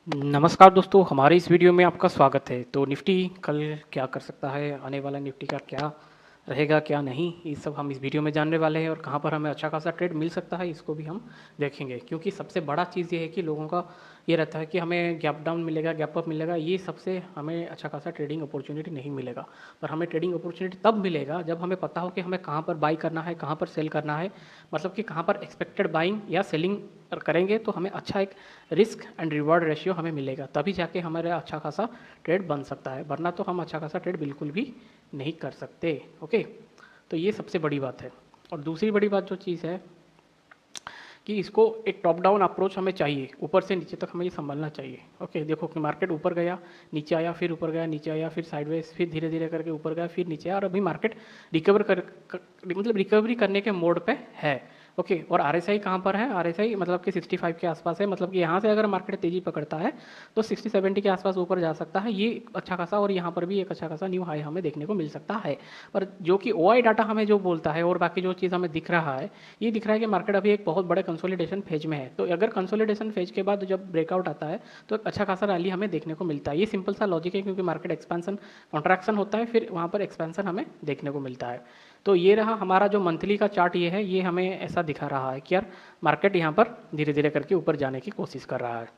नमस्कार दोस्तों, हमारे इस वीडियो में आपका स्वागत है। तो निफ्टी कल क्या कर सकता है, आने वाला निफ्टी का क्या रहेगा क्या नहीं, ये सब हम इस वीडियो में जानने वाले हैं। और कहाँ पर हमें अच्छा खासा ट्रेड मिल सकता है इसको भी हम देखेंगे। क्योंकि सबसे बड़ा चीज़ ये है कि लोगों का ये रहता है कि हमें गैप डाउन मिलेगा, गैप अप मिलेगा, ये सबसे हमें अच्छा खासा ट्रेडिंग अपॉर्चुनिटी नहीं मिलेगा। पर हमें ट्रेडिंग अपॉर्चुनिटी तब मिलेगा जब हमें पता हो कि हमें कहाँ पर बाई करना है, कहाँ पर सेल करना है। मतलब कि कहाँ पर एक्सपेक्टेड बाइंग या सेलिंग करेंगे तो हमें अच्छा एक रिस्क एंड रिवॉर्ड रेशियो हमें मिलेगा, तभी जाके हमारे अच्छा खासा ट्रेड बन सकता है। वरना तो हम अच्छा खासा ट्रेड बिल्कुल भी नहीं कर सकते। ओके, तो ये सबसे बड़ी बात है। और दूसरी बड़ी बात जो चीज़ है कि इसको एक टॉप डाउन अप्रोच हमें चाहिए, ऊपर से नीचे तक हमें ये संभालना चाहिए। ओके, देखो कि मार्केट ऊपर गया, नीचे आया, फिर ऊपर गया, नीचे आया, फिर साइडवेज, फिर धीरे धीरे करके ऊपर गया, फिर नीचे आया, और अभी मार्केट मतलब रिकवरी करने के मोड पे है। ओके, और आरएसआई कहाँ पर है? आरएसआई मतलब कि 65 के आसपास है। मतलब कि यहाँ से अगर मार्केट तेजी पकड़ता है तो 60-70 के आसपास ऊपर जा सकता है, ये अच्छा खासा। और यहाँ पर भी एक अच्छा खासा न्यू हाई हमें देखने को मिल सकता है। पर जो कि ओआई डाटा हमें जो बोलता है और बाकी जो चीज़ हमें दिख रहा है, ये दिख रहा है कि मार्केट अभी एक बहुत बड़े कंसोलिडेशन फेज में है। तो अगर कंसोलिडेशन फेज के बाद जब ब्रेकआउट आता है तो एक अच्छा खासा रैली हमें देखने को मिलता है। ये सिंपल सा लॉजिक है, क्योंकि मार्केट एक्सपेंशन कॉन्ट्रैक्शन होता है, फिर वहाँ पर एक्सपेंशन हमें देखने को मिलता है। तो ये रहा हमारा जो मंथली का चार्ट, ये है, ये हमें ऐसा दिखा रहा है कि यार मार्केट यहाँ पर धीरे धीरे करके ऊपर जाने की कोशिश कर रहा है।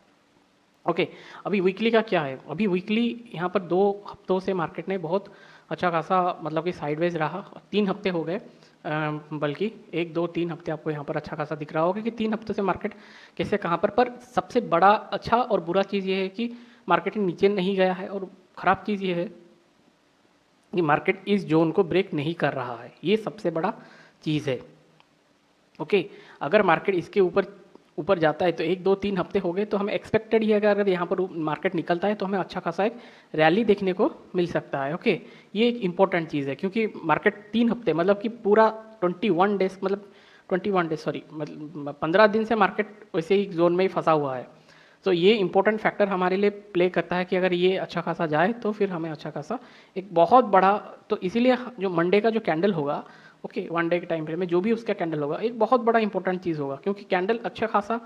ओके, अभी वीकली का क्या है? अभी वीकली यहाँ पर 2 हफ्तों से मार्केट ने बहुत अच्छा खासा मतलब कि साइडवेज रहा। 3 हफ्ते हो गए, बल्कि 1 2 3 हफ्ते आपको यहाँ पर अच्छा खासा दिख रहा होगा कि 3 हफ्तों से मार्केट कैसे कहाँ पर सबसे बड़ा अच्छा और बुरा चीज़ ये है कि मार्केट नीचे नहीं गया है, और ख़राब चीज़ ये है कि मार्केट इस जोन को ब्रेक नहीं कर रहा है। ये सबसे बड़ा चीज़ है। ओके, अगर मार्केट इसके ऊपर ऊपर जाता है तो 1 2 3 हफ्ते हो गए, तो हमें एक्सपेक्टेड ही है कि अगर यहाँ पर मार्केट निकलता है तो हमें अच्छा खासा एक रैली देखने को मिल सकता है। ओके, ये एक इंपॉर्टेंट चीज़ है, क्योंकि मार्केट 3 हफ्ते मतलब कि पूरा 21 डेज, मतलब 21 डेज, सॉरी, मतलब 15 दिन से मार्केट वैसे ही जोन में ही फंसा हुआ है। तो ये इंपॉर्टेंट फैक्टर हमारे लिए प्ले करता है कि अगर ये अच्छा खासा जाए तो फिर हमें अच्छा खासा एक बहुत बड़ा, तो इसीलिए जो मंडे का जो कैंडल होगा, ओके, 1 डे के टाइम फ्रेम में जो भी उसका कैंडल होगा, एक बहुत बड़ा इंपॉर्टेंट चीज़ होगा। क्योंकि कैंडल अच्छा खासा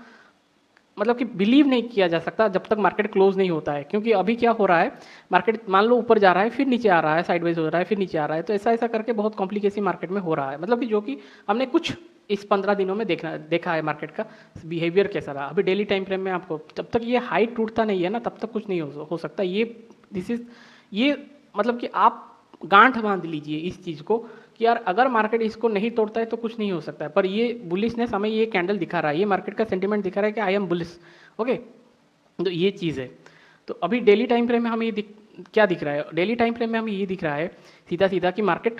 मतलब कि बिलीव नहीं किया जा सकता जब तक मार्केट क्लोज नहीं होता है। क्योंकि अभी क्या हो रहा है, मार्केट मान लो ऊपर जा रहा है, फिर नीचे आ रहा है, साइडवेज हो रहा है, फिर नीचे आ रहा है, तो ऐसा ऐसा करके बहुत कॉम्प्लिकेसी मार्केट में हो रहा है। मतलब कि जो कि हमने कुछ इस 15 दिनों में देखा है मार्केट का बिहेवियर कैसा रहा। अभी डेली टाइम फ्रेम में आपको जब तक ये हाई टूटता नहीं है ना, तब तक कुछ नहीं हो सकता। ये दिस इज ये मतलब कि आप गांठ बांध लीजिए इस चीज़ को कि यार अगर मार्केट इसको नहीं तोड़ता है तो कुछ नहीं हो सकता है। पर ये बुलिशनेस हमें ये कैंडल दिखा रहा है, ये मार्केट का सेंटीमेंट दिखा रहा है कि आई एम बुलिश। ओके, तो ये चीज़ है। तो अभी डेली टाइम फ्रेम में हमें क्या दिख रहा है? डेली टाइम फ्रेम में हमें ये दिख रहा है सीधा सीधा कि मार्केट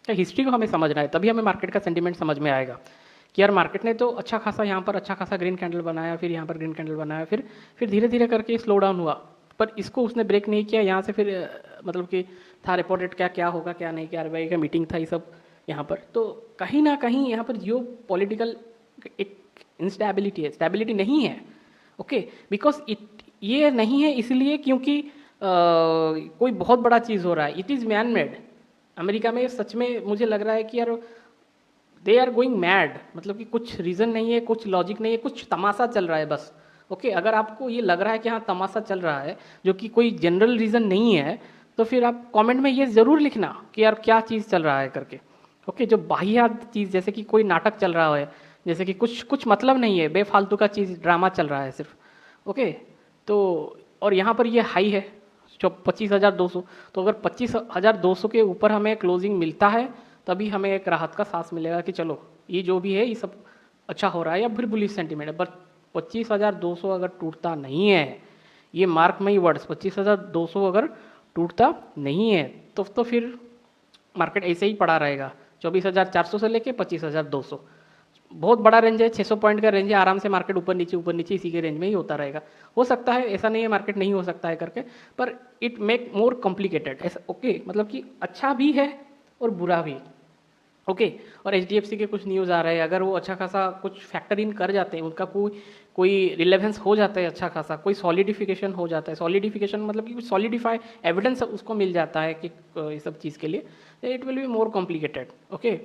का हिस्ट्री को हमें समझना है, तभी हमें मार्केट का सेंटीमेंट समझ में आएगा कि यार मार्केट ने तो अच्छा खासा यहाँ पर अच्छा खासा ग्रीन कैंडल बनाया, फिर यहाँ पर ग्रीन कैंडल बनाया, फिर धीरे धीरे करके स्लो डाउन हुआ। पर इसको उसने ब्रेक नहीं किया। यहाँ से फिर मतलब कि था रिपोर्टेड क्या क्या होगा क्या नहीं, क्या आरबीआई का मीटिंग था, ये सब यहाँ पर। तो कहीं ना कहीं यहाँ पर जियो पॉलिटिकल एक इंस्टेबिलिटी है, स्टेबिलिटी नहीं है। ओके, बिकॉज इट ये नहीं है इसलिए क्योंकि कोई बहुत बड़ा चीज़ हो रहा है, it is man made. America में सच में मुझे लग रहा है कि यार दे आर गोइंग मैड, मतलब कि कुछ रीज़न नहीं है, कुछ लॉजिक नहीं है, कुछ तमाशा चल रहा है बस। ओके, अगर आपको ये लग रहा है कि हाँ तमाशा चल रहा है जो कि कोई जनरल रीज़न नहीं है, तो फिर आप कमेंट में ये ज़रूर लिखना कि यार क्या चीज़ चल रहा है करके। ओके, जो बाहियात चीज़, जैसे कि कोई नाटक चल रहा है, जैसे कि कुछ कुछ मतलब नहीं है, बेफालतू का चीज़ ड्रामा चल रहा है सिर्फ। ओके, तो और यहाँ पर ये हाई है जो 25,200। तो अगर 25,200 के ऊपर हमें क्लोजिंग मिलता है तभी हमें एक राहत का सांस मिलेगा कि चलो ये जो भी है ये सब अच्छा हो रहा है, या फिर बुलिश सेंटीमेंट है। पर 25,200 अगर टूटता नहीं है, ये मार्क माई वर्ड्स, 25,200 अगर टूटता नहीं है तो फिर मार्केट ऐसे ही पड़ा रहेगा, 24,400 से लेके 25,200। बहुत बड़ा रेंज है, 600 पॉइंट का रेंज है, आराम से मार्केट ऊपर नीचे इसी के रेंज में ही होता रहेगा। हो सकता है, ऐसा नहीं है मार्केट नहीं हो सकता है करके, पर इट मेक मोर कॉम्प्लिकेटेड ऐसा। ओके, मतलब कि अच्छा भी है और बुरा भी। ओके, और एच के कुछ न्यूज़ आ रहे हैं, अगर वो अच्छा खासा कुछ फैक्टर इन कर जाते हैं, उनका कोई रिलेवेंस हो जाता है, अच्छा खासा कोई सॉलिडिफिकेशन हो जाता है। सॉलिडिफिकेशन मतलब कि कुछ सॉलिडिफाई एविडेंस उसको मिल जाता है कि इस सब चीज़ के लिए, it will be more complicated. Okay,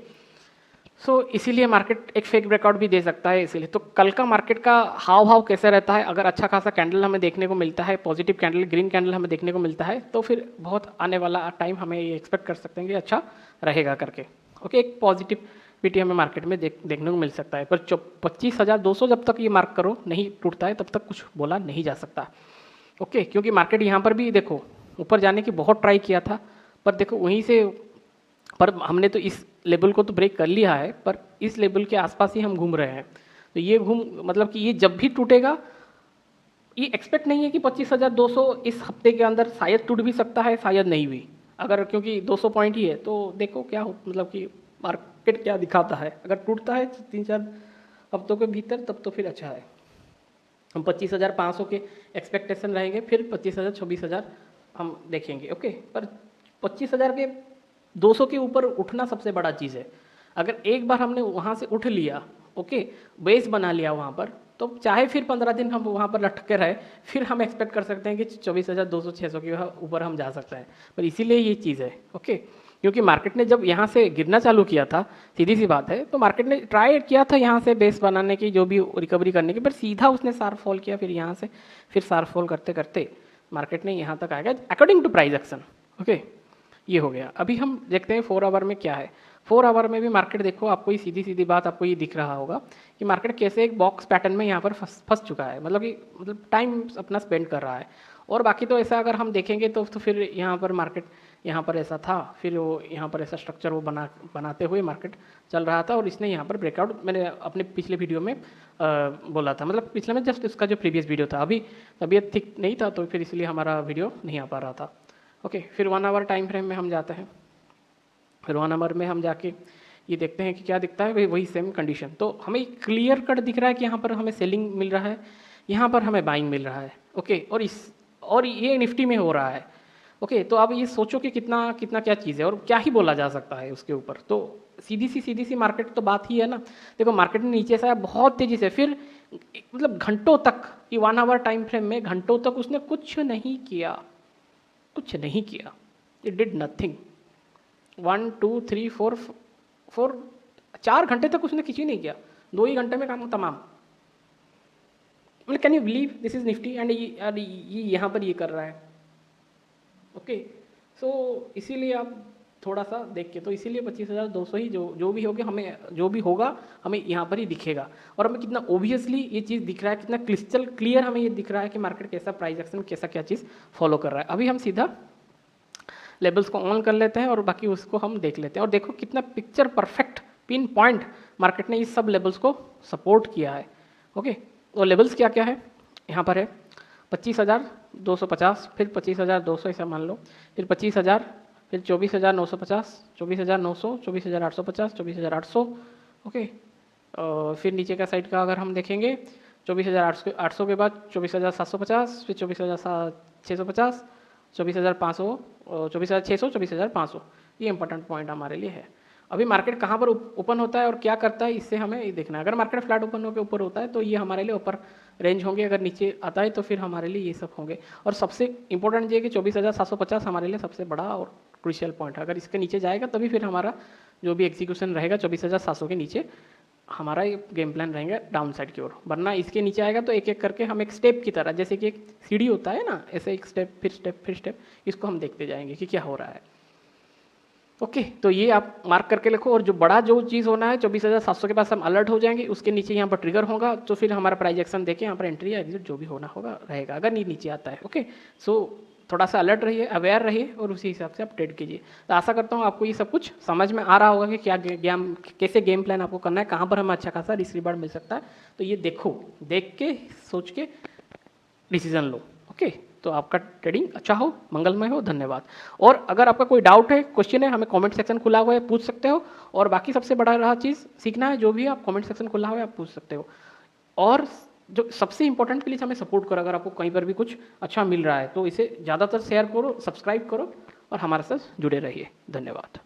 इसीलिए मार्केट एक फेक ब्रेकआउट भी दे सकता है। इसीलिए तो कल का मार्केट का हाव भाव कैसे रहता है, अगर अच्छा खासा कैंडल हमें देखने को मिलता है, पॉजिटिव कैंडल, ग्रीन कैंडल हमें देखने को मिलता है, तो फिर बहुत आने वाला टाइम हमें ये एक्सपेक्ट कर सकते हैं कि अच्छा रहेगा करके। ओके, एक पॉजिटिविटी हमें मार्केट में देखने को मिल सकता है। पर 25,200 जब तक ये मार्क करो नहीं टूटता है तब तक कुछ बोला नहीं जा सकता। ओके, क्योंकि मार्केट यहाँ पर भी देखो ऊपर जाने की बहुत ट्राई किया था, पर देखो वहीं से, पर हमने तो इस लेवल को तो ब्रेक कर लिया है, पर इस लेवल के आसपास ही हम घूम रहे हैं। तो ये मतलब कि ये जब भी टूटेगा, ये एक्सपेक्ट नहीं है कि 25,200 इस हफ्ते के अंदर शायद टूट भी सकता है, शायद नहीं भी। अगर क्योंकि 200 पॉइंट ही है तो देखो क्या हो, मतलब कि मार्केट क्या दिखाता है। अगर टूटता है 3-4 हफ्तों के भीतर तब तो फिर अच्छा है। हम 25,500 के एक्सपेक्टेशन रहेंगे, फिर 25,000 26,000 हम देखेंगे। ओके, पर 25,000 के 200 के ऊपर उठना सबसे बड़ा चीज़ है। अगर एक बार हमने वहाँ से उठ लिया, ओके, बेस बना लिया वहाँ पर, तो चाहे फिर 15 दिन हम वहाँ पर लटके रहे, फिर हम एक्सपेक्ट कर सकते हैं कि 24,200 600 के ऊपर हम जा सकते हैं। पर इसीलिए ये चीज़ है। ओके, क्योंकि मार्केट ने जब यहाँ से गिरना चालू किया था, सीधी सी बात है, तो मार्केट ने ट्राई किया था यहाँ से बेस बनाने की, जो भी रिकवरी करने की, पर सीधा उसने शार्प फॉल किया। फिर यहाँ से फिर शार्प फॉल करते करते मार्केट ने यहाँ तक आएगा according to price action. Okay, ये हो गया। अभी हम देखते हैं 4 आवर में क्या है। 4 आवर में भी मार्केट देखो, आपको ये सीधी सीधी बात आपको ये दिख रहा होगा कि मार्केट कैसे एक बॉक्स पैटर्न में यहाँ पर फंस चुका है, मतलब टाइम अपना स्पेंड कर रहा है। और बाकी तो ऐसा अगर हम देखेंगे तो फिर यहाँ पर मार्केट यहाँ पर ऐसा था, फिर वो यहाँ पर ऐसा स्ट्रक्चर वो बनाते हुए मार्केट चल रहा था, और इसने यहाँ पर ब्रेकआउट, मैंने अपने पिछले वीडियो में बोला था, मतलब पिछले में जस्ट इसका जो प्रीवियस वीडियो था, अभी तबीयत ठीक नहीं था तो फिर इसलिए हमारा वीडियो नहीं आ पा रहा था। ओके, फिर 1 आवर टाइम फ्रेम में हम जाते हैं। फिर 1 आवर में हम जाके ये देखते हैं कि क्या दिखता है, वही सेम कंडीशन। तो हमें क्लियर कट दिख रहा है कि यहाँ पर हमें सेलिंग मिल रहा है, यहाँ पर हमें बाइंग मिल रहा है। ओके, और ये निफ्टी में हो रहा है। ओके, तो अब ये सोचो कि कितना कितना क्या चीज़ है और क्या ही बोला जा सकता है उसके ऊपर। तो सीधी सी मार्केट तो बात ही है ना। देखो मार्केट ने नीचे से आया बहुत तेज़ी से, फिर मतलब घंटों तक, ये 1 आवर टाइम फ्रेम में घंटों तक उसने कुछ नहीं किया, कुछ नहीं किया। It did nothing. 1 2 3 4 4 घंटे तक उसने कुछ ही नहीं किया, 2 ही घंटे में काम तमाम। मतलब can you believe this is Nifty, and ये यहाँ पर ये कर रहा है। ओके, सो इसीलिए आप थोड़ा सा देख के, तो इसीलिए 25,200 ही जो भी होगा हमें यहाँ पर ही दिखेगा। और हमें कितना ओबियसली ये चीज़ दिख रहा है, कितना क्रिस्टल क्लियर हमें ये दिख रहा है कि मार्केट कैसा प्राइस एक्शन, कैसा क्या चीज़ फॉलो कर रहा है। अभी हम सीधा लेवल्स को ऑन कर लेते हैं और बाकी उसको हम देख लेते हैं। और देखो कितना picture perfect pin point market ने इस सब लेवल्स को सपोर्ट किया है। ओके, तो लेवल्स क्या क्या है यहाँ पर है 25,250, फिर 25,200 ऐसा मान लो, फिर 25,000, फिर 24,950, 24,900, 24,850, 24,800। ओके, फिर नीचे का साइड का अगर हम देखेंगे 24,800 के बाद 24,750, फिर 24,650, 24,500, 24,600, 24,500। ये इंपॉर्टेंट पॉइंट हमारे लिए है। अभी मार्केट कहाँ पर ओपन होता है और क्या करता है, इससे हमें ये देखना है। अगर मार्केट फ्लैट ओपन होकर ऊपर होता है तो ये हमारे लिए ऊपर रेंज होंगे, अगर नीचे आता है तो फिर हमारे लिए ये सब होंगे। और सबसे इंपॉर्टेंट ये कि 24,750 हमारे लिए सबसे बड़ा और क्रूशियल पॉइंट है। अगर इसके नीचे जाएगा तभी फिर हमारा जो भी एग्जीक्यूशन रहेगा 24,700 के नीचे हमारा ये गेम प्लान रहेगा डाउन साइड की ओर। वरना इसके नीचे आएगा तो एक एक करके हम एक स्टेप की तरह, जैसे कि एक सीढ़ी होता है ना, ऐसे एक स्टेप फिर स्टेप फिर स्टेप, इसको हम देखते जाएंगे कि क्या हो रहा है। ओके, तो ये आप मार्क करके लिखो। और जो चीज़ होना है 24,700 के पास हम अलर्ट हो जाएंगे, उसके नीचे यहाँ पर ट्रिगर होगा, तो फिर हमारा प्राइस एक्शन देके यहाँ पर एंट्री या एग्जिट जो भी होना होगा रहेगा, अगर नीचे आता है। ओके, सो थोड़ा सा अलर्ट रहिए, अवेयर रहिए और उसी हिसाब से आप ट्रेड कीजिए। तो आशा करता हूँ आपको ये सब कुछ समझ में आ रहा होगा कि क्या कैसे गेम प्लान आपको करना है, कहाँ पर हमें अच्छा खासा रिस्क रिवार्ड मिल सकता है। तो ये देखो, देख के सोच के डिसीजन लो। ओके, तो आपका ट्रेडिंग अच्छा हो, मंगलमय हो। धन्यवाद। और अगर आपका कोई डाउट है, क्वेश्चन है, हमें कमेंट सेक्शन खुला हुआ है, पूछ सकते हो। और बाकी सबसे बड़ा रहा चीज़ सीखना है, जो भी है आप कमेंट सेक्शन खुला हुआ है, आप पूछ सकते हो। और जो सबसे इंपॉर्टेंट प्लीज़ हमें सपोर्ट करो। अगर आपको कहीं पर भी कुछ अच्छा मिल रहा है तो इसे ज़्यादातर शेयर करो, सब्सक्राइब करो और हमारे साथ जुड़े रहिए। धन्यवाद।